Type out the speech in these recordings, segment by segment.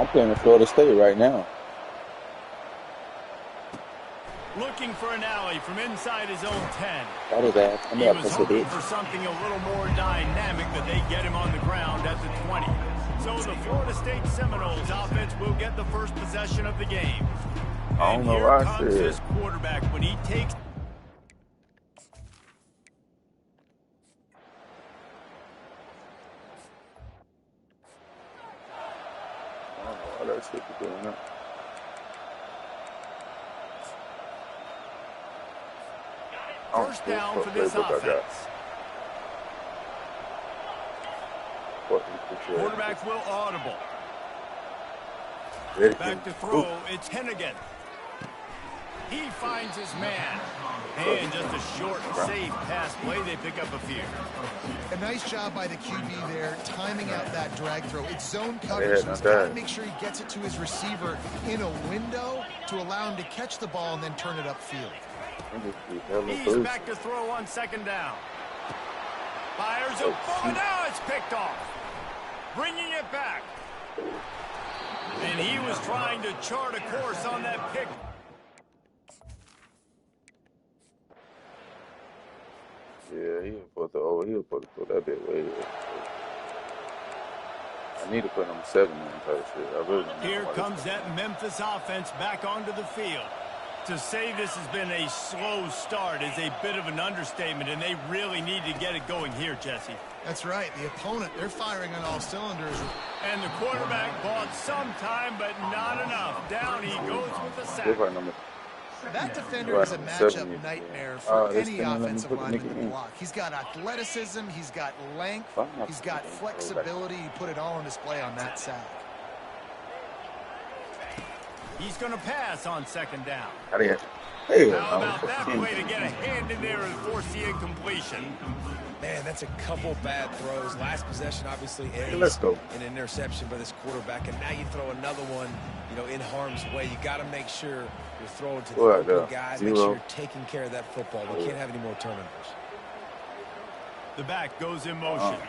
I'm playing in Florida State right now. Looking for an alley from inside his own 10. That was ass. He was hoping for something a little more dynamic, but they get him on the ground at the 20. So the Florida State Seminoles offense will get the first possession of the game. I don't know here why I comes said. this quarterback when he takes. I don't know why that shit is doing that. First down for this offense. Quarterback will audible. Back to throw, it's Hennigan. He finds his man. And just a short, safe pass play, they pick up a few. A nice job by the QB there, timing out that drag throw. It's zone coverage, so he's got to make sure he gets it to his receiver in a window to allow him to catch the ball and then turn it upfield. He's back to throw on second down. Fires a ball, now it's picked off. Bringing it back. And he was trying to chart a course on that pick. Yeah, he was supposed to throw that bit way. I need to put him 7 in type shit. I really don't know. Here comes that Memphis offense back onto the field. To say this has been a slow start is a bit of an understatement, and they really need to get it going here, Jesse. That's right. The opponent, they're firing on all cylinders. And the quarterback bought some time, but not enough. Down he goes with the sack. That defender is a matchup nightmare for any offensive lineman to block. He's got athleticism, he's got length, he's got flexibility. He put it all on display on that sack. He's going to pass on second down. How about that play to get a hand in there and force the incompletion? Man, that's a couple bad throws. Last possession obviously Let's go. An interception by this quarterback, and now you throw another one, in harm's way. You got to make sure you're throwing to the open guy. Make sure you're taking care of that football. We can't have any more turnovers. The back goes in motion.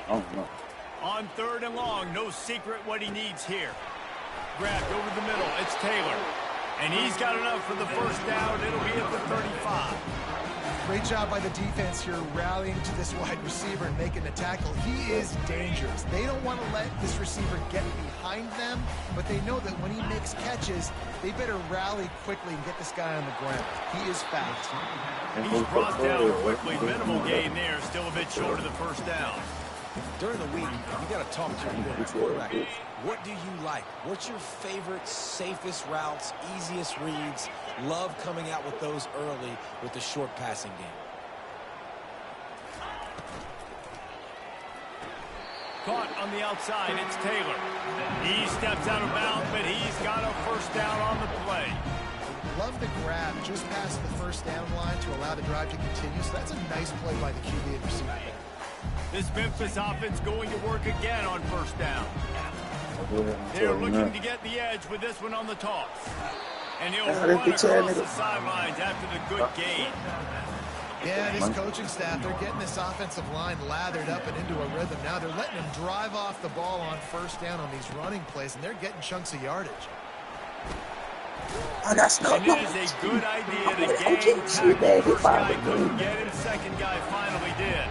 On third and long, no secret what he needs here. Grabbed over the middle, it's Taylor. And he's got enough for the first down. It'll be at the 35. Great job by the defense here, rallying to this wide receiver and making the tackle. He is dangerous. They don't want to let this receiver get behind them, but they know that when he makes catches, they better rally quickly and get this guy on the ground. He is fast. He's brought down quickly. Minimal gain there, still a bit short of the first down. During the week, you got to talk to your quarterback. What do you like? What's your favorite, safest routes, easiest reads? Love coming out with those early with the short passing game. Caught on the outside, it's Taylor. He steps out of bounds, but he's got a first down on the play. Love the grab just past the first down line to allow the drive to continue. So that's a nice play by the QB and receiver. This Memphis offense going to work again on first down. They're looking to get the edge with this one on the toss. And he'll run across the sidelines after the good gain. Yeah, this coaching staff, they're getting this offensive line lathered up and into a rhythm. Now they're letting him drive off the ball on first down on these running plays, and they're getting chunks of yardage. And it is a good idea to gain tackle. First guy couldn't get him, second guy finally did.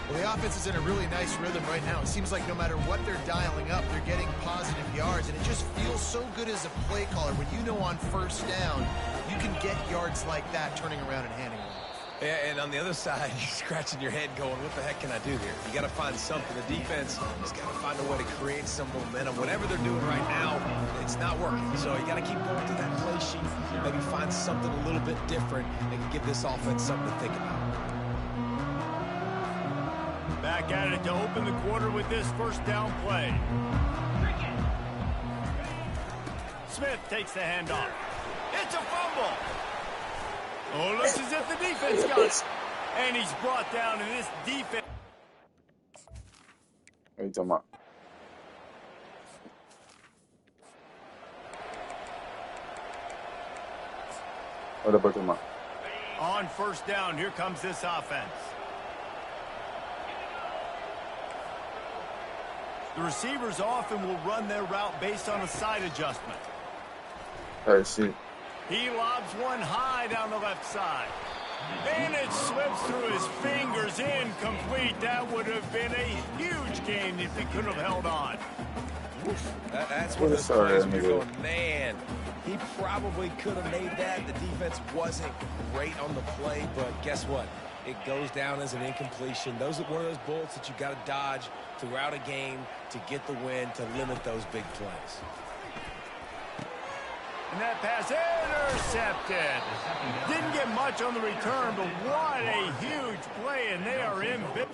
Well, the offense is in a really nice rhythm right now. It seems like no matter what they're dialing up, they're getting positive yards, and it just feels so good as a play caller when you know on first down you can get yards like that turning around and handing them off. Yeah, and on the other side, you're scratching your head going, what the heck can I do here? You got to find something. The defense has got to find a way to create some momentum. Whatever they're doing right now, it's not working. So you got to keep going through that play sheet, maybe find something a little bit different that can give this offense something to think about. Back at it to open the quarter with this first down play. Smith takes the handoff. It's a fumble. Oh, looks as if the defense got it. And he's brought down in this defense. What are you talking about? What about you, man? On first down, here comes this offense. The receivers often will run their route based on a side adjustment. I see. He lobs one high down the left side. And it slips through his fingers, incomplete. That would have been a huge gain if he could have held on. That's one of those plays where you're going, man, he probably could have made that. The defense wasn't great on the play, but guess what? It goes down as an incompletion. Those are one of those bullets that you got to dodge throughout a game to get the win, to limit those big plays. And that pass intercepted. Didn't get much on the return, but what a huge play, and they are in big.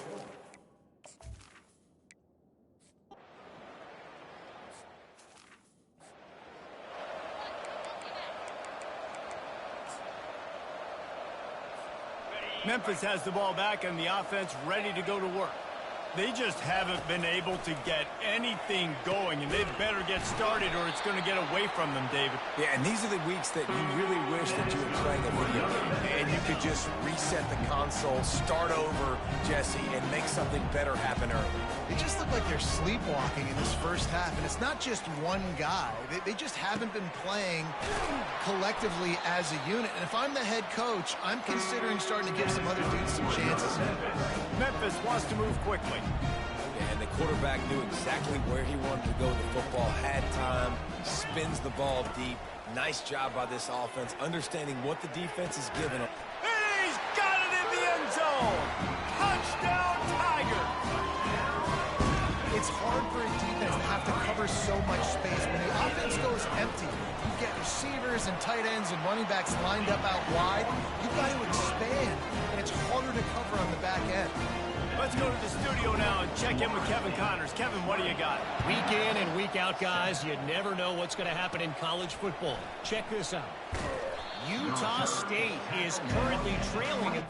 Memphis has the ball back and the offense ready to go to work. They just haven't been able to get anything going, and they better get started or it's going to get away from them, David. Yeah, and these are the weeks that you really wish that you were playing a video game and you could just reset the console, start over, Jesse, and make something better happen early. They just look like they're sleepwalking in this first half, and it's not just one guy. They just haven't been playing collectively as a unit. And if I'm the head coach, I'm considering starting to give some other dudes some chances. Memphis wants to move quickly. And the quarterback knew exactly where he wanted to go with the football, had time, spins the ball deep. Nice job by this offense, understanding what the defense is giving them. He's got it in the end zone. Touchdown, Tigers. It's hard for a defense to have to cover so much space. When the offense goes empty, you get receivers and tight ends and running backs lined up out wide. You've got to expand, and it's harder to cover on the back end. Let's go to the studio now and check in with Kevin Connors. Kevin, what do you got? Week in and week out, guys, you never know what's going to happen in college football. Check this out. Utah State is currently trailing it.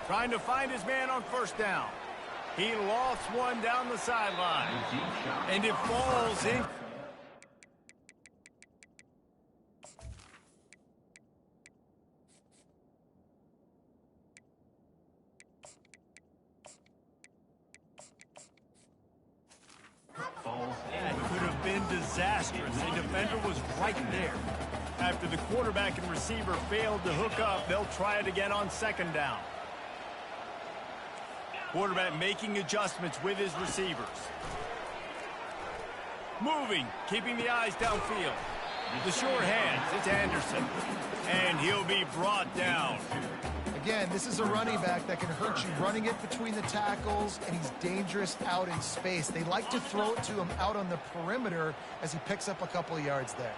Trying to find his man on first down. He lofts one down the sideline. And it falls in. That could have been disastrous. The defender was right there. After the quarterback and receiver failed to hook up, they'll try it again on second down. Quarterback making adjustments with his receivers. Moving, keeping the eyes downfield. The sure hands, it's Anderson. And he'll be brought down. Again, this is a running back that can hurt you running it between the tackles, and he's dangerous out in space. They like to throw it to him out on the perimeter as he picks up a couple of yards there.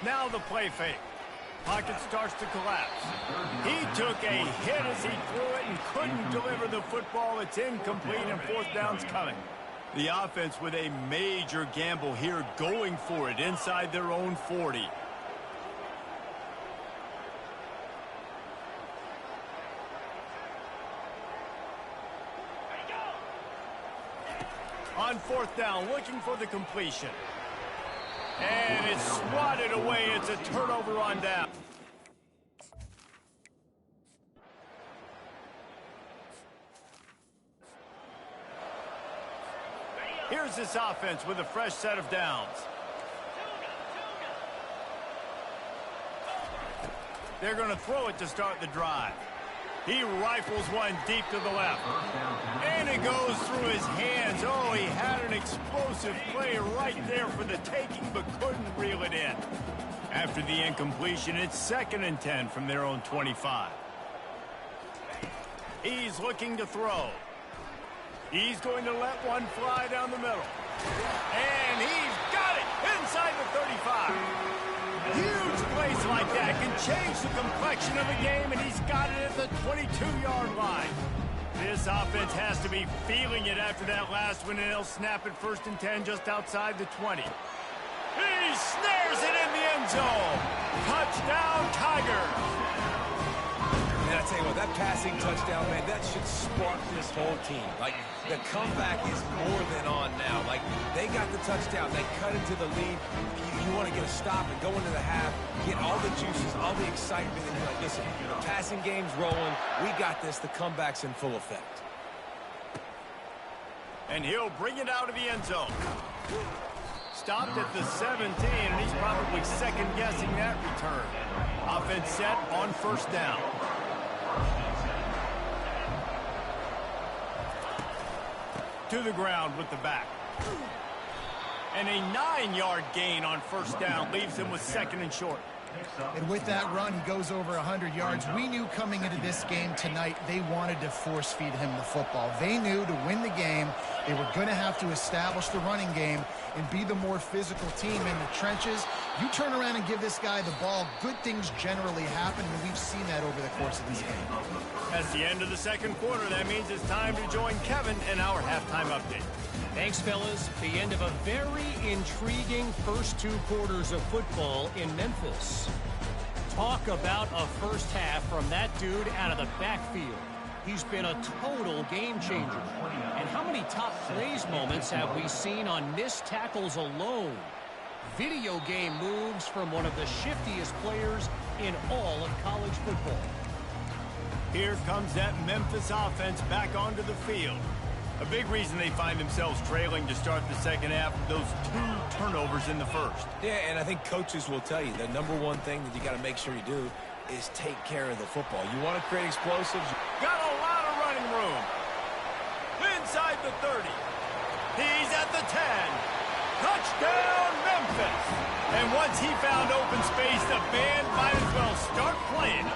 Now the play fake. Pocket starts to collapse. He took a hit as he threw it and couldn't deliver the football. It's incomplete and fourth down's coming. The offense with a major gamble here, going for it inside their own 40. On fourth down, looking for the completion. And it's swatted away. It's a turnover on down. Here's this offense with a fresh set of downs. They're going to throw it to start the drive. He rifles one deep to the left. And it goes through his hands. Oh, he had an explosive play right there for the taking, but couldn't reel it in. After the incompletion, it's 2nd and 10 from their own 25. He's looking to throw. He's going to let one fly down the middle. And he's got it inside the 35. Huge play plays like that can change the complexion of a game, and he's got it at the 22-yard line. This offense has to be feeling it after that last one, and they'll snap it 1st and 10 just outside the 20. He snares it in the end zone. Touchdown, Tigers. And I tell you what, that passing touchdown, man, that should spark this whole team. Like, the comeback is more than on now. Like, they got the touchdown. They cut into the lead. You want to get a stop and go into the half, get all the juices, all the excitement, and you're like, listen, the passing game's rolling. We got this. The comeback's in full effect. And he'll bring it out of the end zone. Stopped at the 17, and he's probably second-guessing that return. Offense set on 1st down. To the ground with the back. And a 9-yard gain on 1st down leaves him with 2nd and short. And with that run, he goes over 100 yards. We knew coming into this game tonight, they wanted to force-feed him the football. They knew to win the game, they were going to have to establish the running game and be the more physical team in the trenches. You turn around and give this guy the ball, good things generally happen, and we've seen that over the course of this game. That's the end of the 2nd quarter. That means it's time to join Kevin in our halftime update. Thanks, fellas. The end of a very intriguing first 2 quarters of football in Memphis. Talk about a first half from that dude out of the backfield. He's been a total game changer. And how many top plays moments have we seen on missed tackles alone? Video game moves from one of the shiftiest players in all of college football. Here comes that Memphis offense back onto the field. A big reason they find themselves trailing to start the second half with those 2 turnovers in the first. Yeah, and I think coaches will tell you the number one thing that you got to make sure you do is take care of the football. You want to create explosives. Got a lot of running room. Inside the 30. He's at the 10. Touchdown, Memphis. And once he found open space, the band might as well start playing.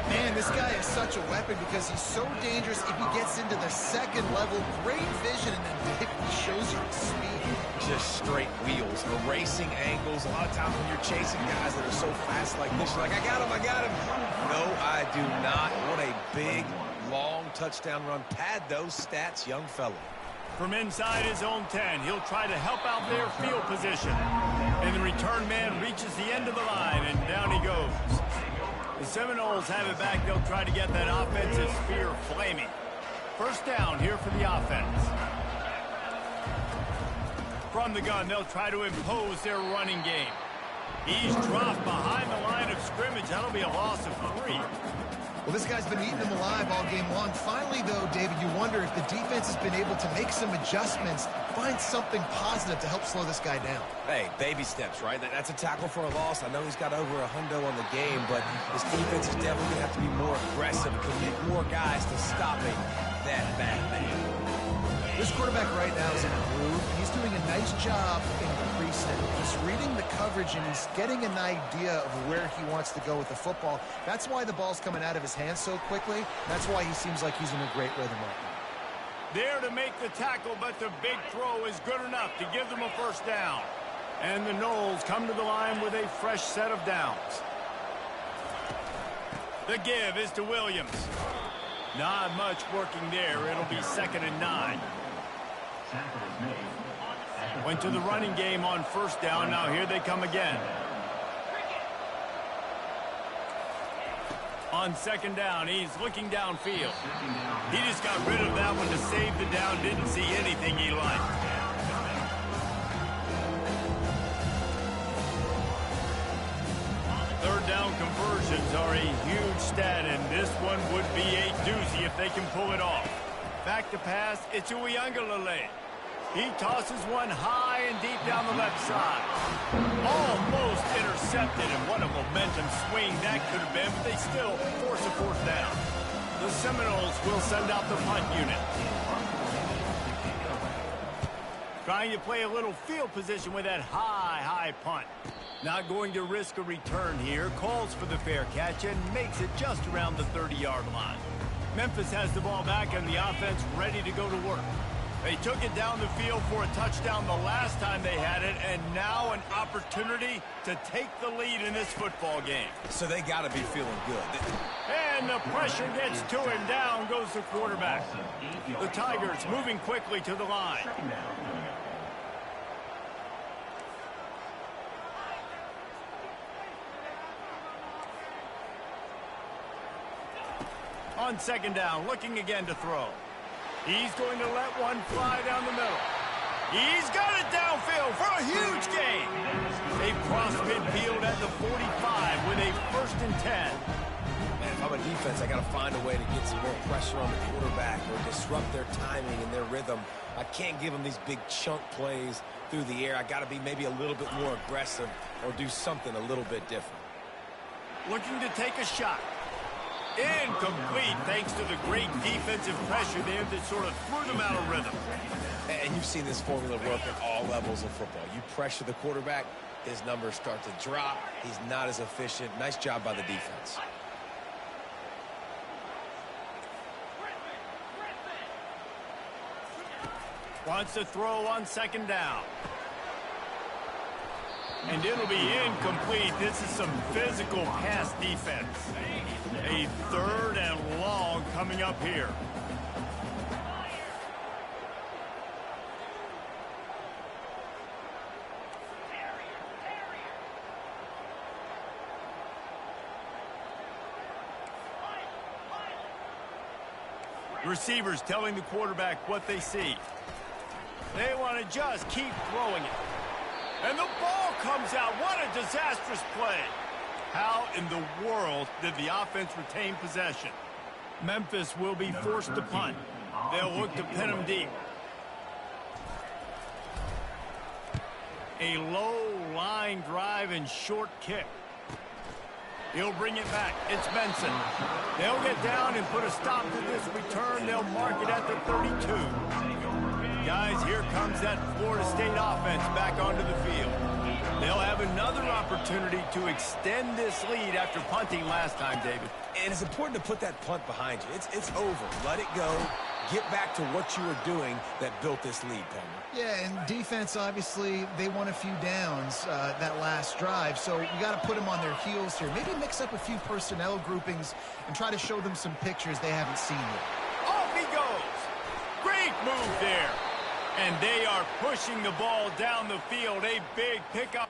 Man, this guy is such a weapon because he's so dangerous if he gets into the 2nd level. Great vision, and then he shows you the speed. Just straight wheels, erasing angles. A lot of times when you're chasing guys that are so fast like this, you're like, I got him. No, I do not. What a big, long touchdown run. Pad those stats, young fella. From inside his own 10, he'll try to help out their field position. And the return man reaches the end of the line, and down he goes. The Seminoles have it back. They'll try to get that offensive spear flaming. 1st down here for the offense. From the gun, they'll try to impose their running game. He's dropped behind the line of scrimmage. That'll be a loss of 3. Well, this guy's been eating them alive all game long. Finally, though, David, you wonder if the defense has been able to make some adjustments, find something positive to help slow this guy down. Hey, baby steps, right? That's a tackle for a loss. I know he's got over 100 on the game, but this defense is definitely going to have to be more aggressive, commit more guys to stopping that bad man. This quarterback right now is in a groove. He's doing a nice job in the preset. He's reading the coverage, and he's getting an idea of where he wants to go with the football. That's why the ball's coming out of his hands so quickly. That's why he seems like he's in a great rhythm right now. There to make the tackle, but the big throw is good enough to give them a 1st down. And the Noles come to the line with a fresh set of downs. The give is to Williams. Not much working there. It'll be 2nd and 9. Went to the running game on 1st down. Now here they come again. On 2nd down, he's looking downfield. He just got rid of that one to save the down. Didn't see anything he liked. Third down conversions are a huge stat, and this one would be a doozy if they can pull it off. Back to pass, it's Uiagalelei. He tosses one high and deep down the left side. Almost intercepted, and what a momentum swing that could have been, but they still force a 4th down. The Seminoles will send out the punt unit. Trying to play a little field position with that high punt. Not going to risk a return here. Calls for the fair catch and makes it just around the 30-yard line. Memphis has the ball back and the offense ready to go to work. They took it down the field for a touchdown the last time they had it, and now an opportunity to take the lead in this football game. So they got to be feeling good. And the pressure gets to him. Down goes the quarterback. The Tigers moving quickly to the line. On second down, looking again to throw. He's going to let one fly down the middle. He's got it downfield for a huge gain. They cross midfield at the 45 with a 1st and 10. Man, if I'm a defense, I got to find a way to get some more pressure on the quarterback or disrupt their timing and their rhythm. I can't give them these big chunk plays through the air. I got to be maybe a little bit more aggressive or do something a little bit different. Looking to take a shot. Incomplete, thanks to the great defensive pressure there that sort of threw them out of rhythm. And you've seen this formula work at all levels of football. You pressure the quarterback, his numbers start to drop. He's not as efficient. Nice job by the defense. Wants to throw on second down. And it'll be incomplete. This is some physical pass defense. A 3rd and long coming up here. Receivers telling the quarterback what they see. They want to just keep throwing it. And the ball comes out. What a disastrous play. How in the world did the offense retain possession? Memphis will be forced to punt. They'll look to pin them deep. A low line drive and short kick. He'll bring it back. It's Benson. They'll get down and put a stop to this return. They'll mark it at the 32. Guys, here comes that Florida State offense back onto the field. They'll have another opportunity to extend this lead after punting last time, David. And it's important to put that punt behind you. It's over. Let it go. Get back to what you were doing that built this lead, Penner. Yeah, and defense, obviously, they won a few downs that last drive, so you got to put them on their heels here. Maybe mix up a few personnel groupings and try to show them some pictures they haven't seen yet. Off he goes. Great move there. And they are pushing the ball down the field. A big pickup.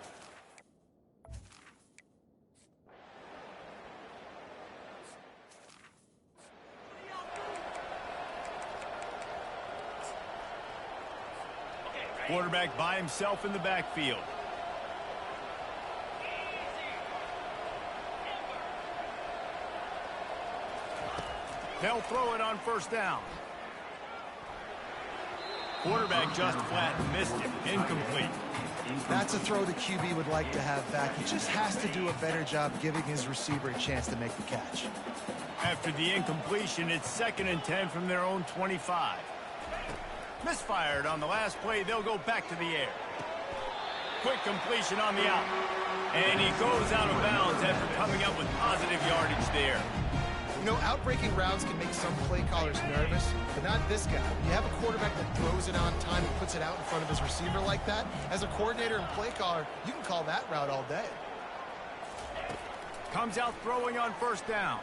Quarterback by himself in the backfield. They'll throw it on 1st down. Quarterback just flat missed him. Incomplete. That's a throw the QB would like to have back. He just has to do a better job giving his receiver a chance to make the catch. After the incompletion, it's 2nd and 10 from their own 25. Misfired on the last play. They'll go back to the air. Quick completion on the out. And he goes out of bounds after coming up with positive yardage there. You know, outbreaking routes can make some play callers nervous, but not this guy. When you have a quarterback that throws it on time and puts it out in front of his receiver like that, as a coordinator and play caller, you can call that route all day. Comes out throwing on 1st down.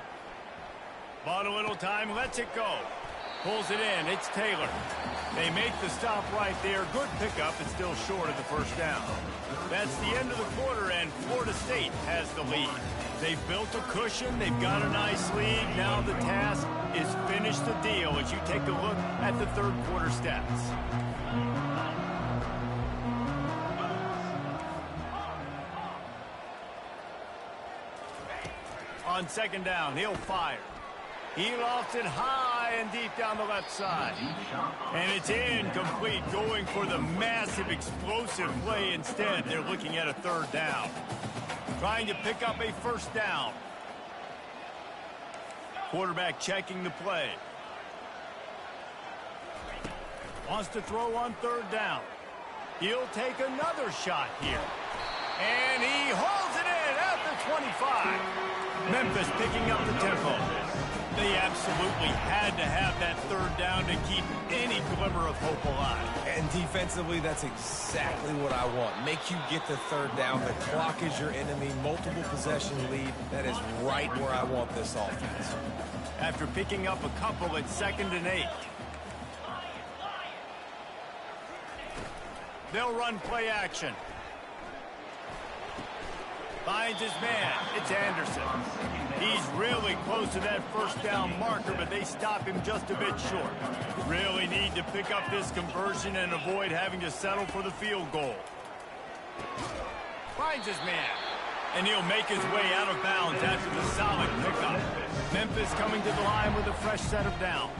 Bought a little time, lets it go. Pulls it in, it's Taylor. They make the stop right there. Good pickup, it's still short of the 1st down. That's the end of the quarter, and Florida State has the lead. They've built a cushion, they've got a nice lead. Now the task is finish the deal as you take a look at the 3rd quarter stats. On 2nd down, he'll fire. He lofts it high and deep down the left side. And it's incomplete, going for the massive explosive play instead. They're looking at a 3rd down. Trying to pick up a 1st down. Quarterback checking the play. Wants to throw on 3rd down. He'll take another shot here. And he hauls it in at the 25. Memphis picking up the tempo. They absolutely had to have that third down to keep any glimmer of hope alive. And defensively, that's exactly what I want. Make you get the third down. The clock is your enemy. Multiple possession lead. That is right where I want this offense. After picking up a couple at 2nd and 8. They'll run play action. Finds his man. It's Anderson. He's really close to that first down marker, but they stop him just a bit short. Really need to pick up this conversion and avoid having to settle for the field goal. Finds his man. And he'll make his way out of bounds after the solid pickup. Memphis coming to the line with a fresh set of downs.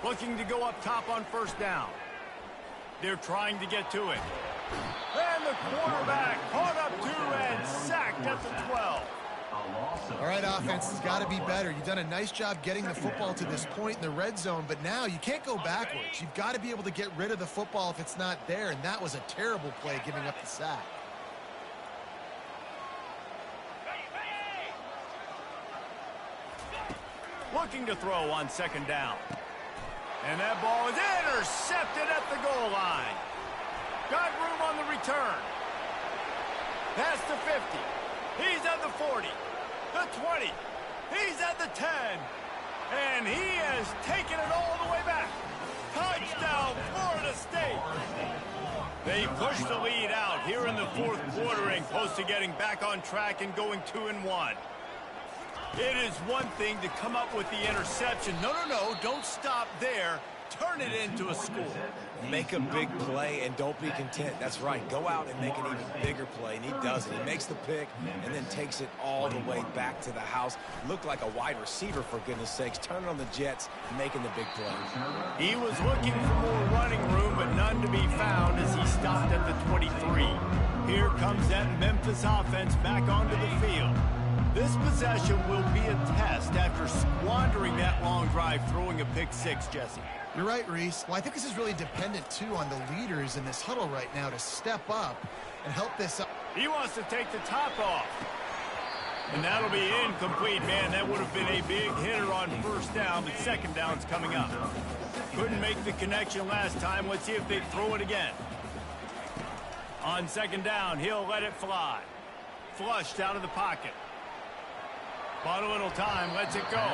Looking to go up top on first down. They're trying to get to it. And the quarterback caught up to and sacked at the 12. All right, offense has got to be better. You've done a nice job getting the football to this point in the red zone, but now you can't go backwards. You've got to be able to get rid of the football if it's not there, and that was a terrible play giving up the sack. Looking to throw on 2nd down. And that ball is intercepted at the goal line. Got room on the return. Past the 50. He's at the 40. The 20. He's at the 10. And he has taken it all the way back. Touchdown, Florida State. They push the lead out here in the 4th quarter and close to getting back on track and going 2-1. It is one thing to come up with the interception. No, don't stop there. Turn it into a score. Make a big play and don't be content. That's right. Go out and make an even bigger play, and he does it. He makes the pick and then takes it all the way back to the house. Looked like a wide receiver, for goodness sakes. Turning on the Jets, making the big play. He was looking for more running room, but none to be found as he stopped at the 23. Here comes that Memphis offense back onto the field. This possession will be a test after squandering that long drive, throwing a pick 6, Jesse. You're right, Reese. Well, I think this is really dependent, too, on the leaders in this huddle right now to step up and help this up. He wants to take the top off. And that'll be incomplete, man. That would have been a big hitter on first down, but 2nd down's coming up. Couldn't make the connection last time. Let's see if they throw it again. On 2nd down, he'll let it fly. Flushed out of the pocket. Bought a little time, lets it go.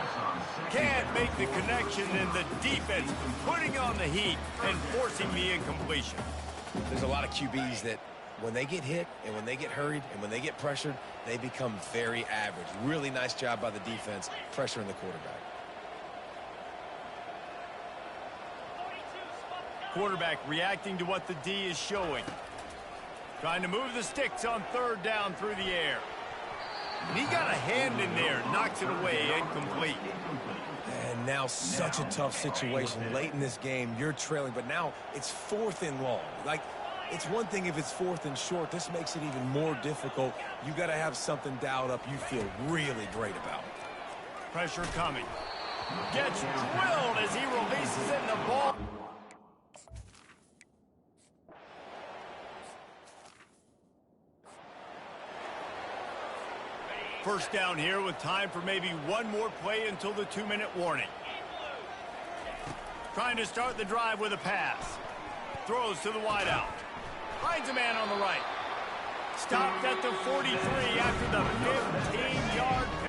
Can't make the connection, and the defense putting on the heat and forcing the incompletion. There's a lot of QBs that when they get hit and when they get hurried and when they get pressured, they become very average. Really nice job by the defense, pressuring the quarterback. Quarterback reacting to what the D is showing. Trying to move the sticks on 3rd down through the air. And he got a hand in there, knocks it away, incomplete. And now such a tough situation. Late in this game, you're trailing, but now it's 4th and long. Like, it's one thing if it's 4th and short. This makes it even more difficult. You got to have something dialed up you feel really great about. Pressure coming. Gets drilled as he releases it in the ball. First down here with time for maybe one more play until the 2-minute warning. Trying to start the drive with a pass. Throws to the wideout. Finds a man on the right. Stopped at the 43 after the 15-yard pass.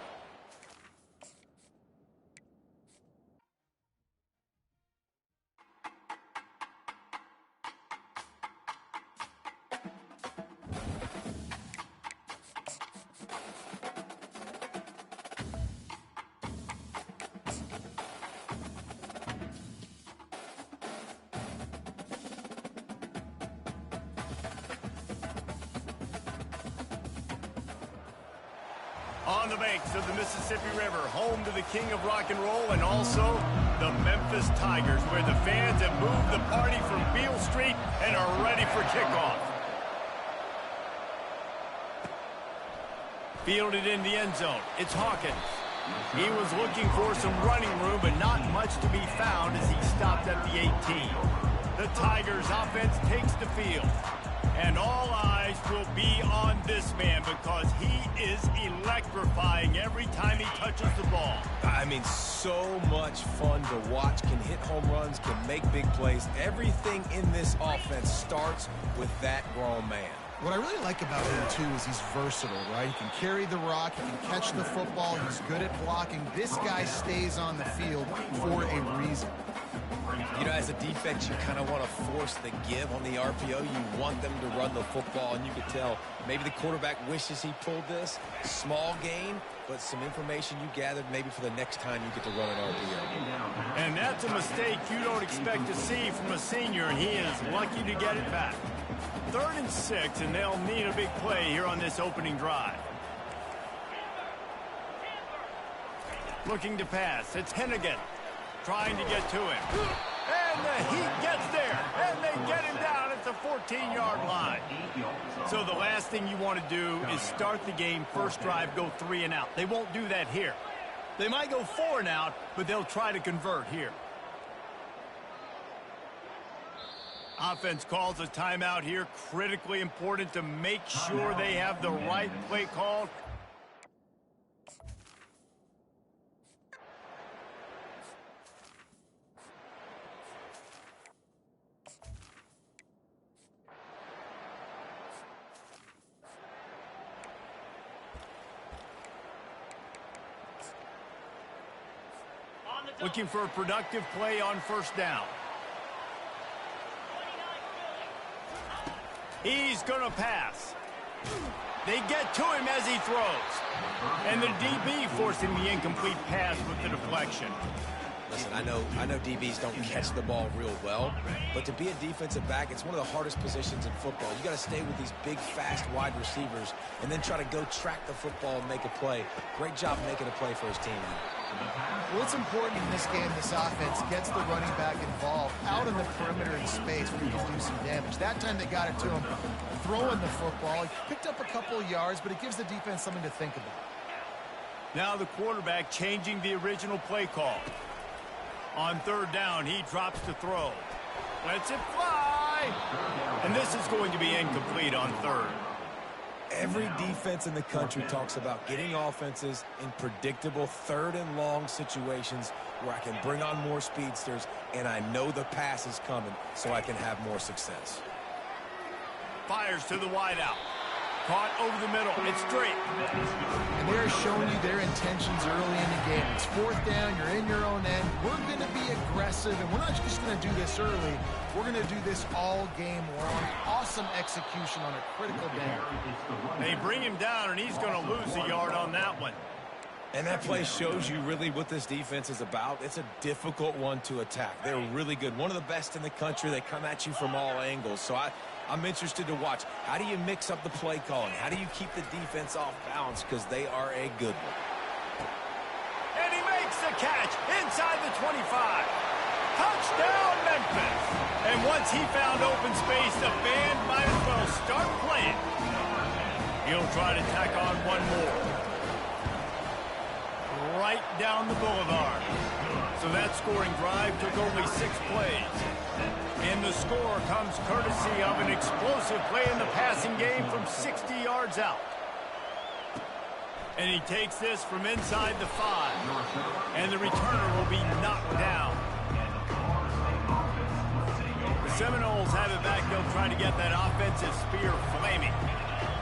On the banks of the Mississippi River, home to the king of rock and roll and also the Memphis Tigers, where the fans have moved the party from Beale Street and are ready for kickoff. Fielded in the end zone. It's Hawkins. He was looking for some running room, but not much to be found as he stopped at the 18. The Tigers offense takes the field. And all eyes will be on this man because he is electrifying every time he touches the ball. I mean, so much fun to watch. Can hit home runs, can make big plays. Everything in this offense starts with that grown man. What I really like about him, too, is he's versatile, right? He can carry the rock, he can catch the football, he's good at blocking. This guy stays on the field for a reason. You know, as a defense, you kind of want to force the give on the RPO. You want them to run the football, and you can tell maybe the quarterback wishes he pulled this. Small gain, but some information you gathered maybe for the next time you get to run an RPO. And that's a mistake you don't expect to see from a senior, and he is lucky to get it back. 3rd and 6, and they'll need a big play here on this opening drive. Looking to pass. It's Hennigan trying to get to him. And the Heat gets there, and they get him down at the 14-yard line. So the last thing you want to do is start the game, first drive, go 3 and out. They won't do that here. They might go 4 and out, but they'll try to convert here. Offense calls a timeout here. Critically important to make sure they have the right play called. Looking for a productive play on first down. He's going to pass. They get to him as he throws. And the DB forcing the incomplete pass with the deflection. Listen, I know DBs don't catch the ball real well, but to be a defensive back, it's one of the hardest positions in football. You got to stay with these big, fast wide receivers and then try to go track the football and make a play. Great job making a play for his team. Well, it's important in this game, this offense gets the running back involved out in the perimeter in space where he can do some damage. That time they got it to him throwing the football. He picked up a couple of yards, but it gives the defense something to think about. Now the quarterback changing the original play call. On 3rd down, he drops to throw. Lets it fly. And this is going to be incomplete on 3rd. Every defense in the country talks about getting offenses in predictable 3rd and long situations where I can bring on more speedsters and I know the pass is coming so I can have more success. Fires to the wideout. Caught over the middle. It's straight. And they're showing you their intentions early in the game. It's 4th down. You're in your own end. We're going to be aggressive, and we're not just going to do this early. We're going to do this all game long. Awesome execution on a critical down. They bring him down, and he's going to lose a yard on that one. And that play shows you really what this defense is about. It's a difficult one to attack. They're really good. One of the best in the country. They come at you from all angles. So I'm interested to watch. How do you mix up the play calling? How do you keep the defense off balance? Because they are a good one. And he makes the catch inside the 25. Touchdown, Memphis. And once he found open space, the band might as well start playing. He'll try to tack on one more. Right down the boulevard. So that scoring drive took only 6 plays. And the score comes courtesy of an explosive play in the passing game from 60 yards out. And he takes this from inside the 5. And the returner will be knocked down. The Seminoles have it back. They'll try to get that offensive spear flaming.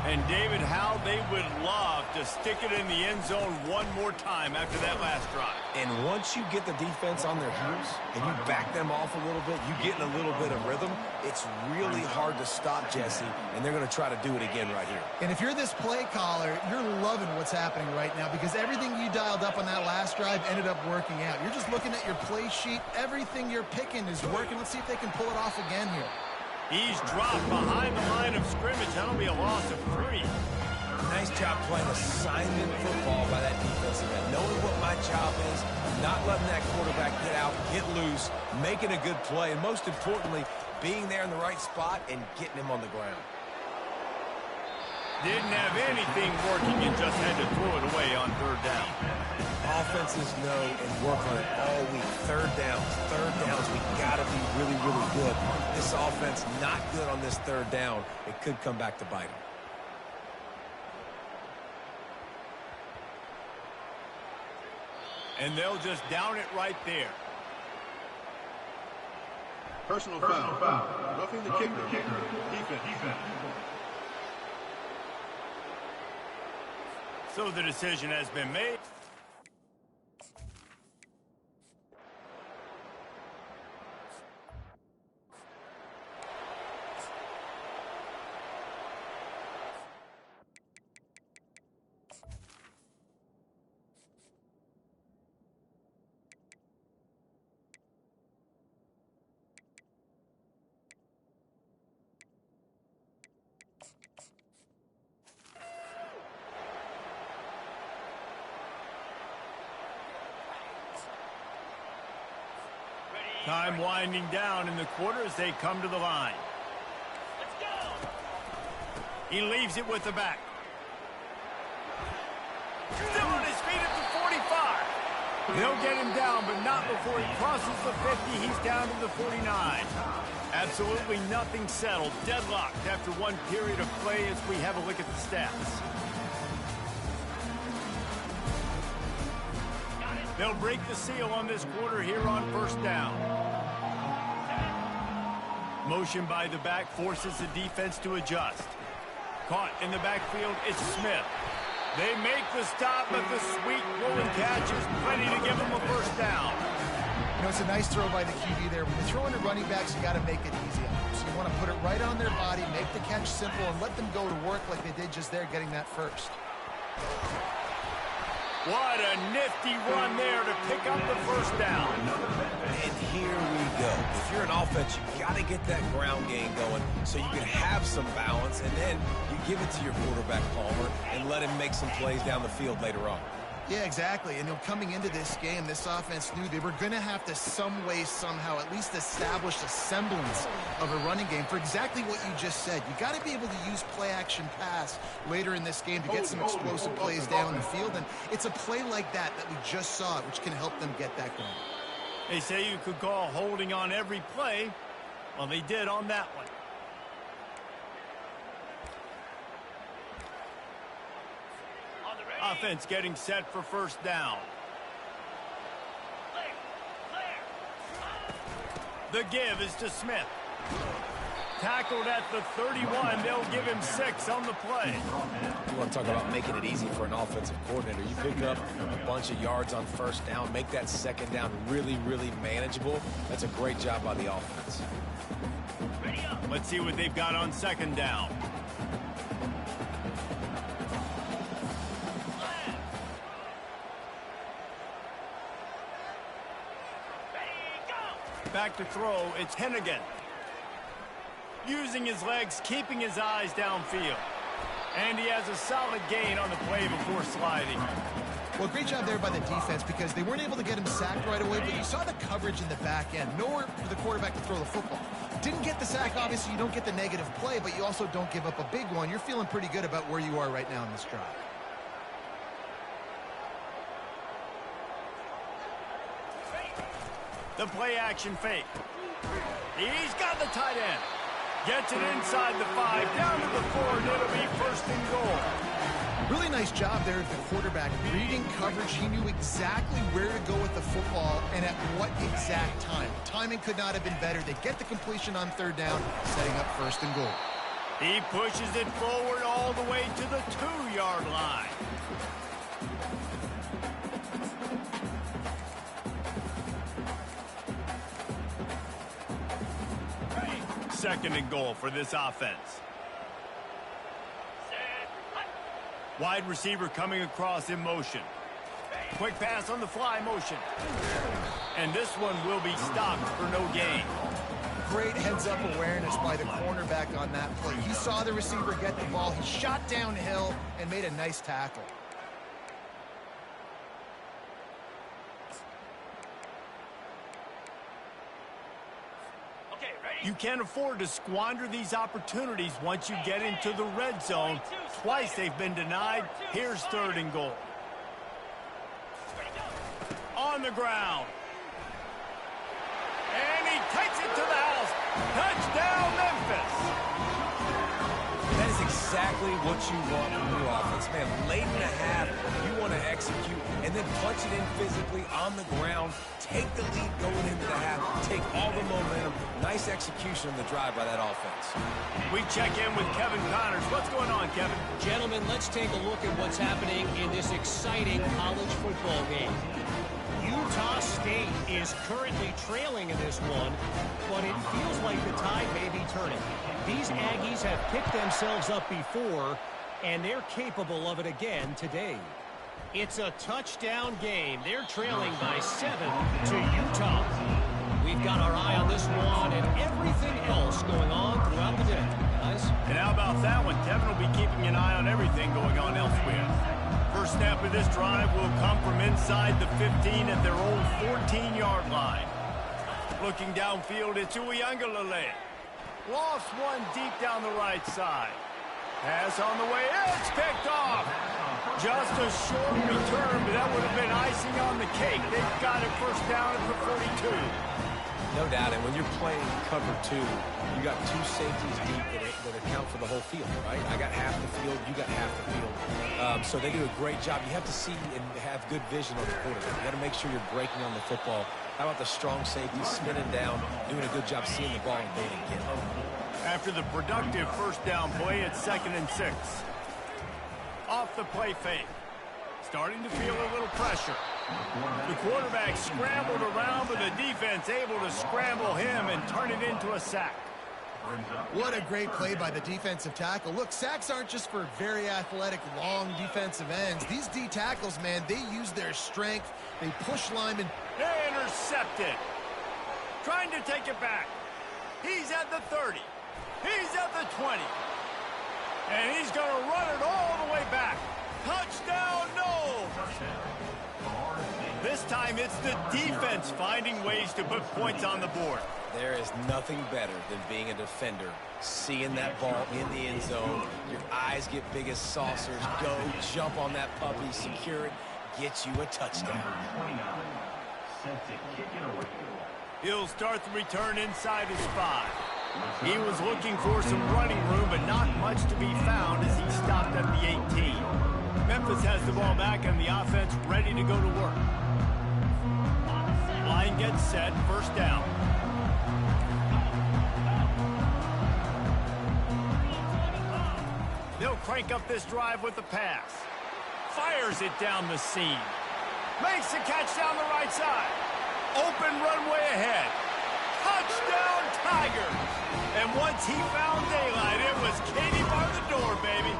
And David, how they would love to stick it in the end zone one more time after that last drive. And once you get the defense on their heels and you back them off a little bit, you get in a little bit of rhythm, it's really hard to stop, Jesse, and they're going to try to do it again right here. And if you're this play caller, you're loving what's happening right now because everything you dialed up on that last drive ended up working out. You're just looking at your play sheet. Everything you're picking is working. Let's see if they can pull it off again here. He's dropped behind the line of scrimmage. That'll be a loss of 3. Nice job playing assignment football by that defensive end. Knowing what my job is, not letting that quarterback get out, get loose, making a good play, and most importantly, being there in the right spot and getting him on the ground. Didn't have anything working and just had to throw it away on 3rd down. offenses know and work on it all week. Third downs, we got to be really, really good. This offense not good on this third down. It could come back to bite them. And they'll just down it right there. Personal foul. Roughing the kicker. Defense. So the decision has been made. Time winding down in the quarter as they come to the line. Let's go. He leaves it with the back. Still on his feet at the 45. They'll get him down, but not before he crosses the 50. He's down to the 49. Absolutely nothing settled. Deadlocked after one period of play as we have a look at the stats. They'll break the seal on this quarter here on first down. Motion by the back forces the defense to adjust. Caught in the backfield, it's Smith. They make the stop, but the sweet rolling catch is plenty to give them a first down. You know, it's a nice throw by the QB there. When you're throwing to running backs, you got to make it easy on them. So you want to put it right on their body, make the catch simple, and let them go to work like they did just there, getting that first. What a nifty run there to pick up the first down. And here we go. If you're an offense, you got to get that ground game going so you can have some balance, and then you give it to your quarterback, Palmer, and let him make some plays down the field later on. Yeah, exactly. And coming into this game, this offense knew they were going to have to some way, somehow, at least establish a semblance of a running game for exactly what you just said. You got to be able to use play-action pass later in this game to get some explosive plays down the field. And it's a play like that that we just saw, which can help them get that going. They say you could call holding on every play. Well, they did on that one. Offense getting set for first down. The give is to Smith. Tackled at the 31. They'll give him 6 on the play. You want to talk about making it easy for an offensive coordinator. You pick up a bunch of yards on first down, make that second down really, really manageable. That's a great job by the offense. Let's see what they've got on second down. Back to throw, it's Hennigan. Using his legs, keeping his eyes downfield. And he has a solid gain on the play before sliding. Well, great job there by the defense because they weren't able to get him sacked right away, but you saw the coverage in the back end. Nowhere for the quarterback to throw the football. Didn't get the sack, obviously you don't get the negative play, but you also don't give up a big one. You're feeling pretty good about where you are right now in this drive. The play action fake. He's got the tight end. Gets it inside the 5, down to the 4, and it'll be first and goal. Really nice job there of the quarterback. Reading coverage, he knew exactly where to go with the football and at what exact time. Timing could not have been better. They get the completion on third down, setting up first and goal. He pushes it forward all the way to the 2-yard line. Second and goal for this offense. Wide receiver coming across in motion. Quick pass on the fly motion. And this one will be stopped for no gain. Great heads-up awareness by the cornerback on that play. He saw the receiver get the ball. He shot downhill and made a nice tackle. You can't afford to squander these opportunities once you get into the red zone. Twice they've been denied. Here's third and goal. on the ground. And he takes it to the house. Touchdown, Memphis. That is exactly what you want from your offense. Man, late in the half, you want to execute and then punch it in physically on the ground. Take the lead going into the half. Take all the momentum. Nice execution on the drive by that offense. We check in with Kevin Connors. What's going on, Kevin? Gentlemen, let's take a look at what's happening in this exciting college football game. Utah State is currently trailing in this one, but it feels like the tide may be turning. These Aggies have picked themselves up before, and they're capable of it again today. It's a touchdown game. They're trailing by 7 to Utah. We've got our eye on this one and everything else going on throughout the day, guys. And how about that one? Kevin will be keeping an eye on everything going on elsewhere. First snap of this drive will come from inside the 15 at their own 14-yard line. Looking downfield, it's Uiagalelei. Lost one deep down the right side. Pass on the way. It's picked off. Just a short return, but that would have been icing on the cake. They've got it first down at the 42. No doubt, and when you're playing cover 2, you got 2 safeties deep that account for the whole field, right? I got half the field, you got half the field. So they do a great job. You have to see and have good vision on the quarterback. You got to make sure you're breaking on the football. How about the strong safety spinning down, doing a good job seeing the ball and going and getting it. After the productive first down play, it's 2nd and 6. Off the play fake. Starting to feel a little pressure. The quarterback scrambled around, but the defense able to scramble him and turn it into a sack. What a great play by the defensive tackle. Look, sacks aren't just for very athletic, long defensive ends. These D tackles, man, they use their strength. They push linemen. Intercepted. Trying to take it back. He's at the 30. He's at the 20. And he's going to run it all the way back. Touchdown, no! This time it's the defense finding ways to put points on the board. There is nothing better than being a defender. Seeing that ball in the end zone, your eyes get big as saucers, go, jump on that puppy, secure it, get you a touchdown. He'll start the return inside his 5. He was looking for some running room, but not much to be found as he stopped at the 18. Memphis has the ball back and the offense ready to go to work. Line gets set, first down. They'll crank up this drive with the pass. Fires it down the seam. Makes the catch down the right side. Open runway ahead. Touchdown, Tigers! And once he found daylight, it was Katie bar the door, baby.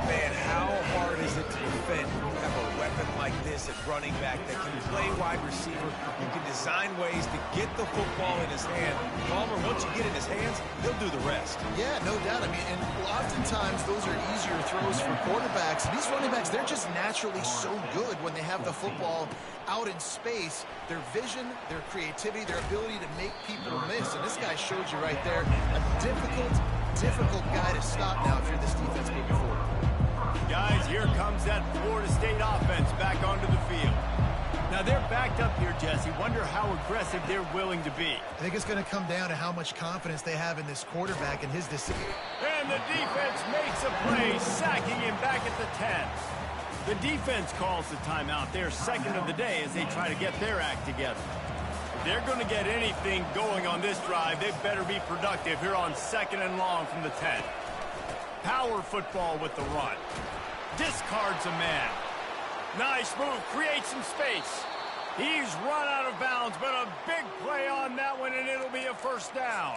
Man, how hard is it to defend when you have a weapon like this at running back that can play wide receiver? You can design ways to get the football in his hand. Palmer, once you get in his hands, he'll do the rest. Yeah, no doubt. I mean, and oftentimes those are easier throws for quarterbacks. These running backs, they're just naturally so good when they have the football out in space. Their vision, their creativity, their ability to make people miss. And this guy showed you right there, a difficult guy to stop now if you're this defense moving forward. Guys, here comes that Florida State offense back onto the field. Now, they're backed up here, Jesse. Wonder how aggressive they're willing to be. I think it's going to come down to how much confidence they have in this quarterback and his decision. And the defense makes a play, sacking him back at the 10. The defense calls the timeout. They're second of the day as they try to get their act together. If they're going to get anything going on this drive, they better be productive here on 2nd and long from the 10. Power football with the run. Discards a man. Nice move, creates some space. He's run out of bounds, but a big play on that one, and it'll be a first down.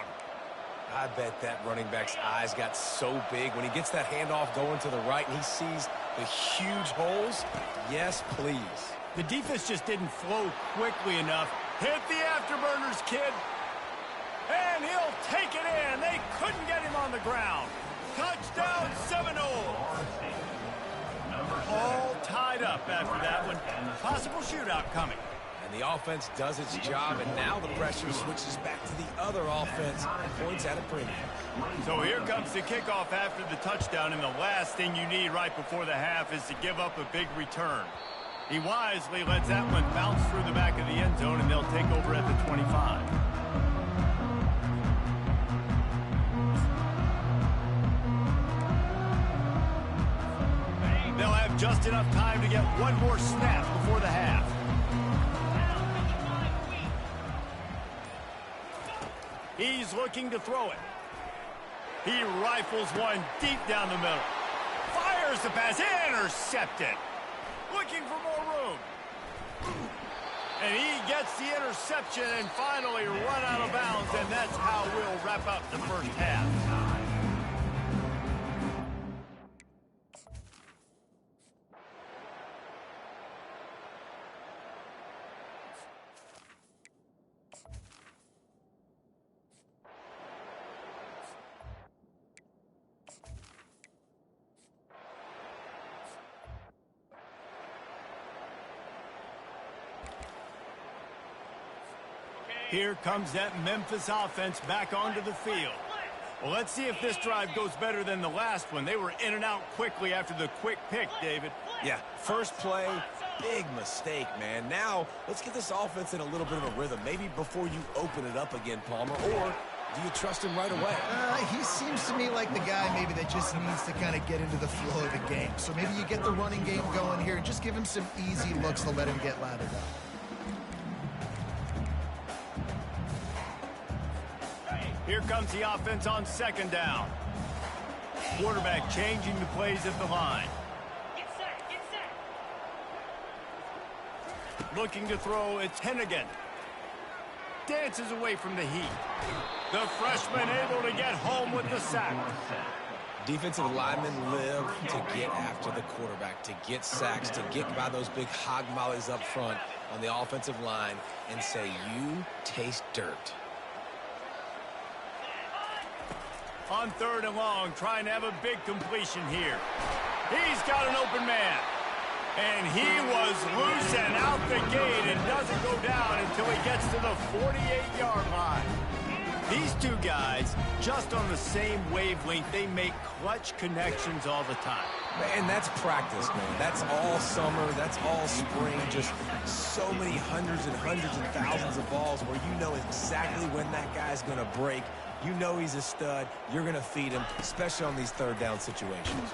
I bet that running back's eyes got so big when he gets that handoff going to the right and he sees the huge holes. Yes, please. The defense just didn't flow quickly enough. Hit the afterburners, kid. And he'll take it in. They couldn't get him on the ground. Touchdown, 7-0. All tied up after that one. Possible shootout coming. And the offense does its job, and now the pressure switches back to the other offense. Points at a premium. So here comes the kickoff after the touchdown, and the last thing you need right before the half is to give up a big return. He wisely lets that one bounce through the back of the end zone, and they'll take over at the 25. They'll have just enough time to get one more snap before the half. He's looking to throw it. He rifles one deep down the middle. Fires the pass, intercepted. Looking for more room. And he gets the interception and finally run out of bounds, and that's how we'll wrap up the first half. Here comes that Memphis offense back onto the field. Well, let's see if this drive goes better than the last one. They were in and out quickly after the quick pick, David. Yeah, first play, big mistake, man. Now, let's get this offense in a little bit of a rhythm. Maybe before you open it up again, Palmer, or do you trust him right away? He seems to me like the guy maybe that just needs to kind of get into the flow of the game. So maybe you get the running game going here and just give him some easy looks to let him get lathered up. Here comes the offense on second down. Quarterback changing the plays at the line. Get set, get set. Looking to throw, it's Hennigan. Dances away from the heat. The freshman able to get home with the sack. Defensive linemen live to get after the quarterback, to get sacks, to get by those big hog mollies up front on the offensive line and say, you taste dirt. On third and long, trying to have a big completion here. He's got an open man. And he was loose and out the gate and doesn't go down until he gets to the 48-yard line. These two guys, just on the same wavelength, they make clutch connections all the time. And that's practice, man. That's all summer. That's all spring. Just so many hundreds and hundreds and thousands of balls where you know exactly when that guy's going to break. You know he's a stud. You're going to feed him, especially on these third down situations.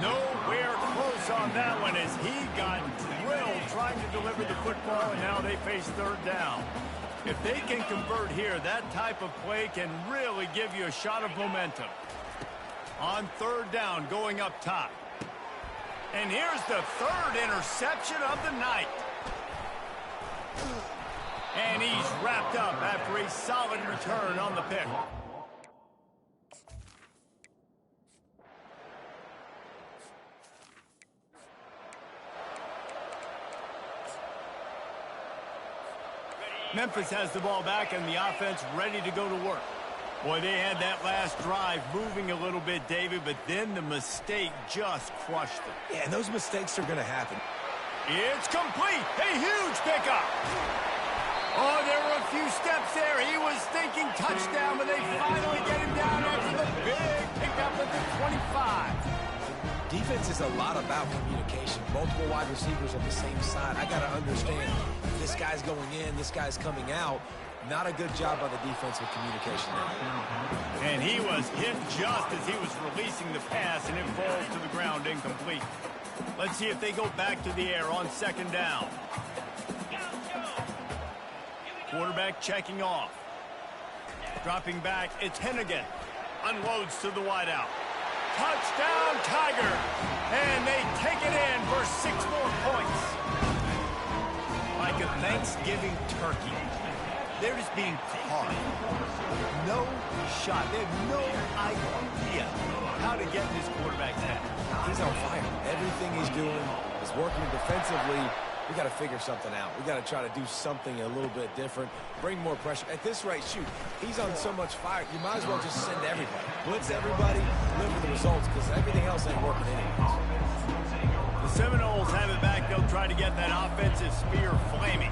Nowhere close on that one as he got drilled trying to deliver the football, and now they face third down. If they can convert here, that type of play can really give you a shot of momentum. On third down, going up top. And here's the third interception of the night. And he's wrapped up after a solid return on the pick. Memphis has the ball back and the offense ready to go to work. Boy, they had that last drive moving a little bit, David, but then the mistake just crushed them. Yeah, and those mistakes are going to happen. It's complete. A huge pickup. Oh, there were a few steps there. He was thinking touchdown, but they finally get him down after the big pickup at the 25. Defense is a lot about communication. Multiple wide receivers on the same side. I got to understand, this guy's going in, this guy's coming out. Not a good job by the defense with communication there. And he was hit just as he was releasing the pass, and it falls to the ground incomplete. Let's see if they go back to the air on second down. Quarterback checking off. Dropping back, it's Hennigan. Unloads to the wideout. Touchdown, Tiger! And they take it in for 6 more points. Like a Thanksgiving turkey. They're just being caught. No shot. They have no idea how to get in this quarterback's head. He's on fire. Everything he's doing is working defensively. We got to figure something out. We got to try to do something a little bit different. Bring more pressure. At this rate, shoot, he's on so much fire. You might as well just send everybody. Blitz everybody, live with the results, because everything else ain't working anyways. The Seminoles have it back. They'll try to get that offensive spear flaming.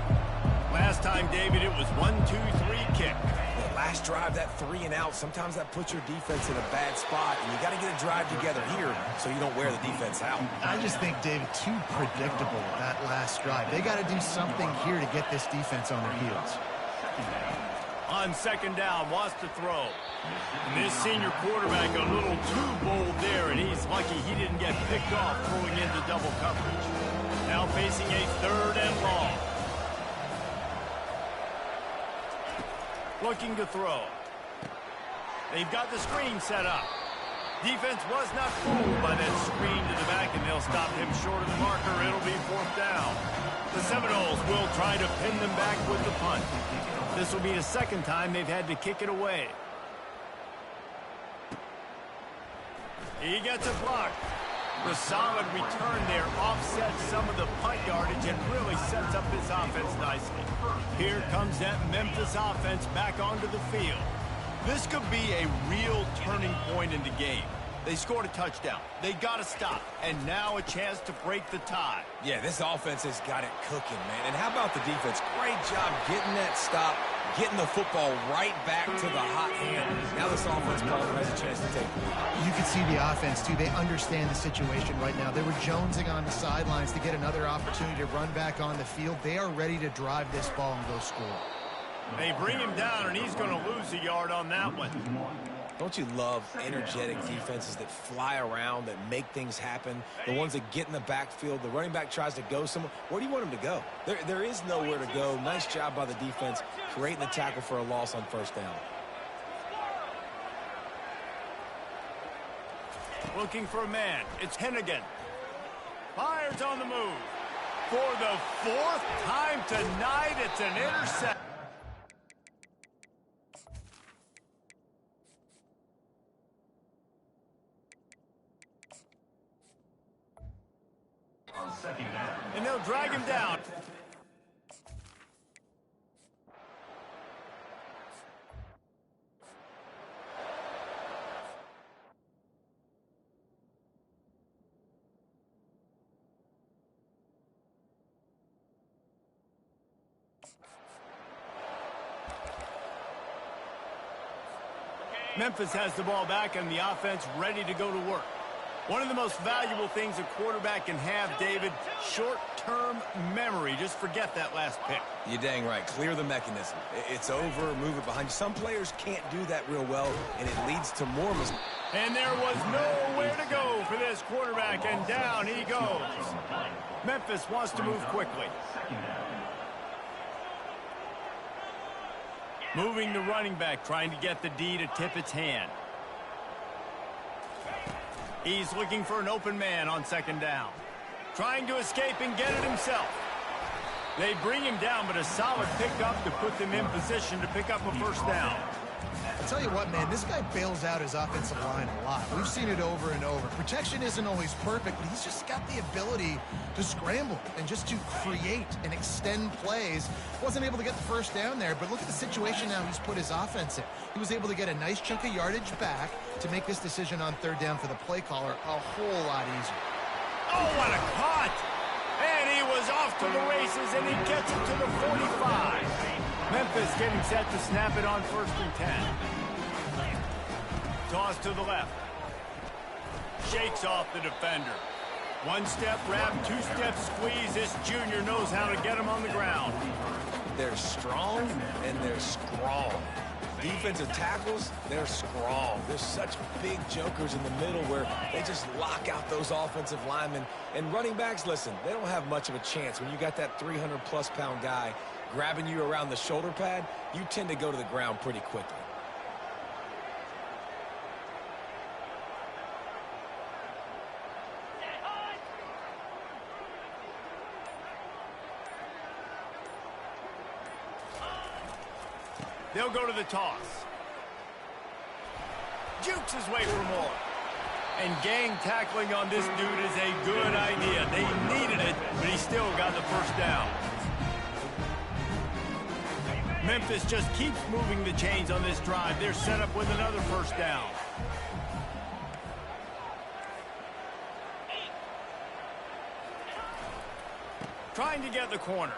Last time, David, it was 1-2-3 kick. The last drive, that 3 and out, sometimes that puts your defense in a bad spot, and you got to get a drive together here so you don't wear the defense out. I just think, David, too predictable that last drive. They got to do something here to get this defense on their heels. On second down, wants to throw. And this senior quarterback a little too bold there, and he's lucky he didn't get picked off throwing into double coverage. Now facing a 3rd and long. Looking to throw. They've got the screen set up. Defense was not fooled by that screen to the back, and they'll stop him short of the marker. It'll be 4th down. The Seminoles will try to pin them back with the punt. This will be the 2nd time they've had to kick it away. He gets a block. The solid return there offsets some of the punt yardage and really sets up this offense nicely. Here comes that Memphis offense back onto the field. This could be a real turning point in the game. They scored a touchdown. They got to stop. And now a chance to break the tie. Yeah, this offense has got it cooking, man. And how about the defense? Great job getting that stop, getting the football right back to the hot hand. Now this offense probably has a chance to take the lead. You can see the offense, too. They understand the situation right now. They were jonesing on the sidelines to get another opportunity to run back on the field. They are ready to drive this ball and go score. They bring him down, and he's going to lose a yard on that one. Don't you love energetic defenses that fly around, that make things happen, the ones that get in the backfield, the running back tries to go somewhere. Where do you want him to go? There is nowhere to go. Nice job by the defense creating the tackle for a loss on 1st down. Looking for a man. It's Hennigan. Fires on the move. For the 4th time tonight, it's an interception. And they'll drag him down. Memphis has the ball back and the offense ready to go to work. One of the most valuable things a quarterback can have, David, short-term memory. Just forget that last pick. You're dang right. Clear the mechanism. It's over, move it behind you. Some players can't do that real well, and it leads to more mistakes. And there was nowhere to go for this quarterback, and down he goes. Memphis wants to move quickly. Moving the running back, trying to get the D to tip its hand. He's looking for an open man on 2nd down. Trying to escape and get it himself. They bring him down, but a solid pickup to put them in position to pick up a 1st down. I'll tell you what, man, this guy bails out his offensive line a lot. We've seen it over and over. Protection isn't always perfect, but he's just got the ability to scramble and just to create and extend plays. Wasn't able to get the 1st down there, but look at the situation now he's put his offense in. He was able to get a nice chunk of yardage back to make this decision on 3rd down for the play caller a whole lot easier. Oh, what a cut! And he was off to the races, and he gets it to the 45. Memphis getting set to snap it on 1st and 10. Toss to the left. Shakes off the defender. 1-step wrap, 2-step squeeze. This junior knows how to get him on the ground. They're strong and they're strong. Defensive tackles, they're strong. There's such big jokers in the middle where they just lock out those offensive linemen. And running backs, listen, they don't have much of a chance. When you got that 300-plus pound guy grabbing you around the shoulder pad, you tend to go to the ground pretty quickly. They'll go to the toss. Jukes his way for more. And gang tackling on this dude is a good idea. They needed it, but he still got the 1st down. Memphis just keeps moving the chains on this drive. They're set up with another 1st down. Trying to get the corner.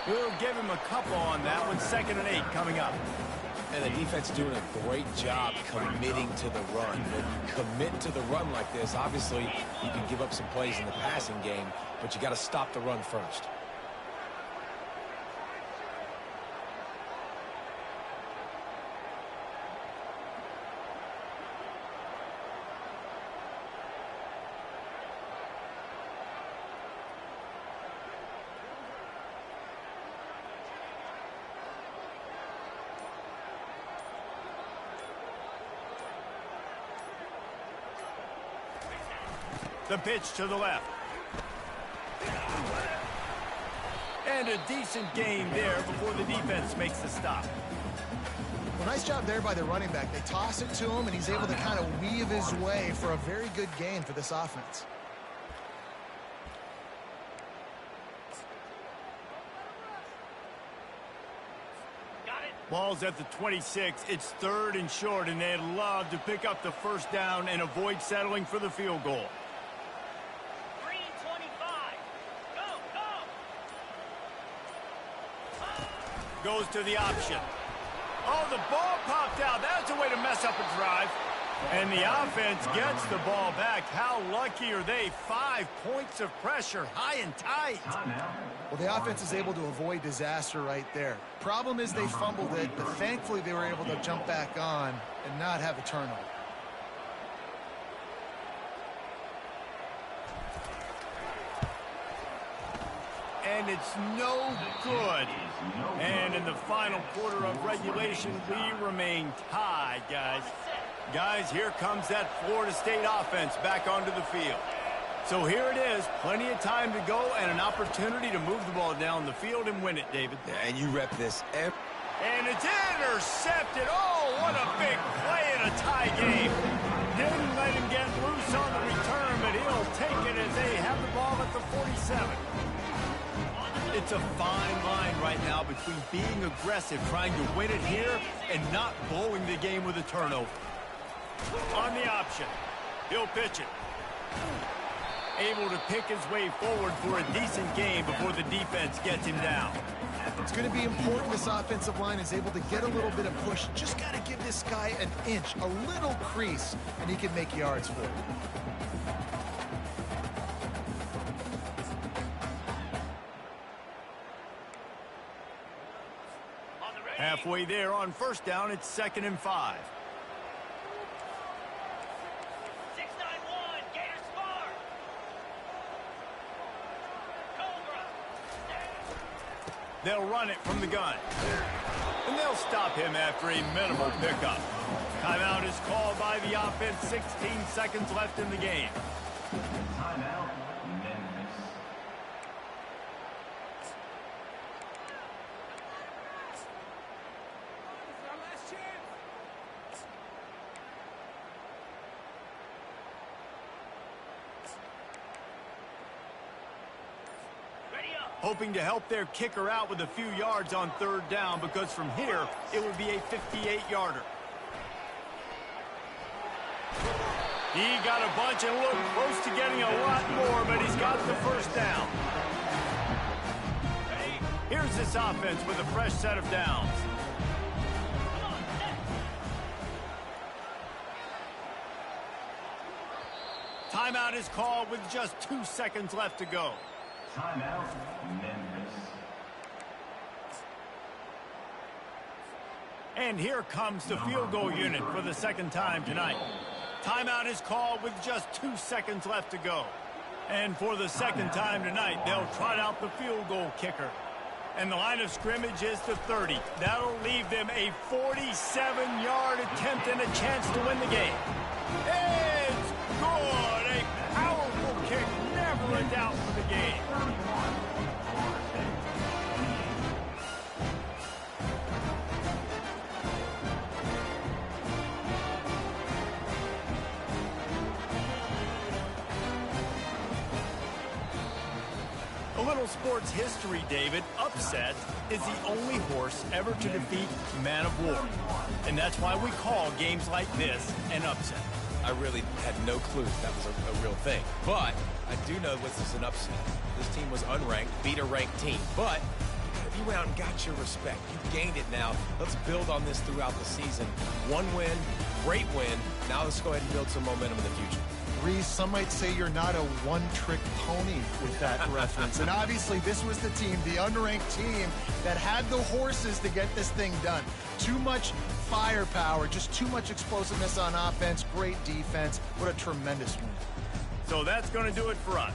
We'll give him a couple on that one. 2nd and 8 coming up. And the defense doing a great job committing to the run. When you commit to the run like this, obviously you can give up some plays in the passing game, but you got to stop the run first. The pitch to the left. And a decent gain there before the defense makes the stop. Well, nice job there by the running back. They toss it to him, and he's able to kind of weave his way for a very good gain for this offense. Ball's at the 26. It's 3rd and short, and they'd love to pick up the first down and avoid settling for the field goal. Green 25. Go. Goes to the option. Oh, the ball popped out. That's a way to mess up a drive. And the offense gets the ball back. How lucky are they? 5 points of pressure, high and tight. Well, the offense is able to avoid disaster right there. Problem is they fumbled it, but thankfully they were able to jump back on and not have a turnover. And it's no good. And in the final quarter of regulation, we remain tied, guys. Guys, here comes that Florida State offense back onto the field. So here it is, plenty of time to go and an opportunity to move the ball down the field and win it, David. Yeah, and you rep this. And it's intercepted. Oh, what a big play in a tie game. Didn't let him get loose on the return, but he'll take it as they have the ball at the 47. It's a fine line right now between being aggressive, trying to win it here, and not blowing the game with a turnover. On the option, he'll pitch it. Able to pick his way forward for a decent game before the defense gets him down. It's going to be important this offensive line is able to get a little bit of push. Just got to give this guy an inch, a little crease, and he can make yards for it. Halfway there on first down, it's 2nd and 5. 6-9-1. Gators far. Cobra. They'll run it from the gun. And they'll stop him after a minimal pickup. Timeout is called by the offense. 16 seconds left in the game. Timeout, Memphis. Hoping to help their kicker out with a few yards on 3rd down, because from here, it would be a 58-yarder. He got a bunch and looked close to getting a lot more, but he's got the first down. Here's this offense with a fresh set of downs. Timeout is called with just 2 seconds left to go. Timeout, Memphis. And here comes the field goal unit for the 2nd time tonight. Timeout is called with just 2 seconds left to go. And for the 2nd time tonight, they'll trot out the field goal kicker. And the line of scrimmage is the 30. That'll leave them a 47-yard attempt and a chance to win the game. It's good. A powerful kick, never a doubt for the game. A little sports history, David. Upset is the only horse ever to defeat Man of War. And that's why we call games like this an upset. I really had no clue that was a real thing. But I do know this is an upset. This team was unranked, beat a ranked team. But if You went out and got your respect. You gained it now. Let's build on this throughout the season. One win, great win. Now let's go ahead and build some momentum in the future. Reese, some might say you're not a one-trick pony with that reference. And obviously, this was the team, the unranked team, that had the horses to get this thing done. Too much firepower, just too much explosiveness on offense, great defense. What a tremendous win. So that's going to do it for us.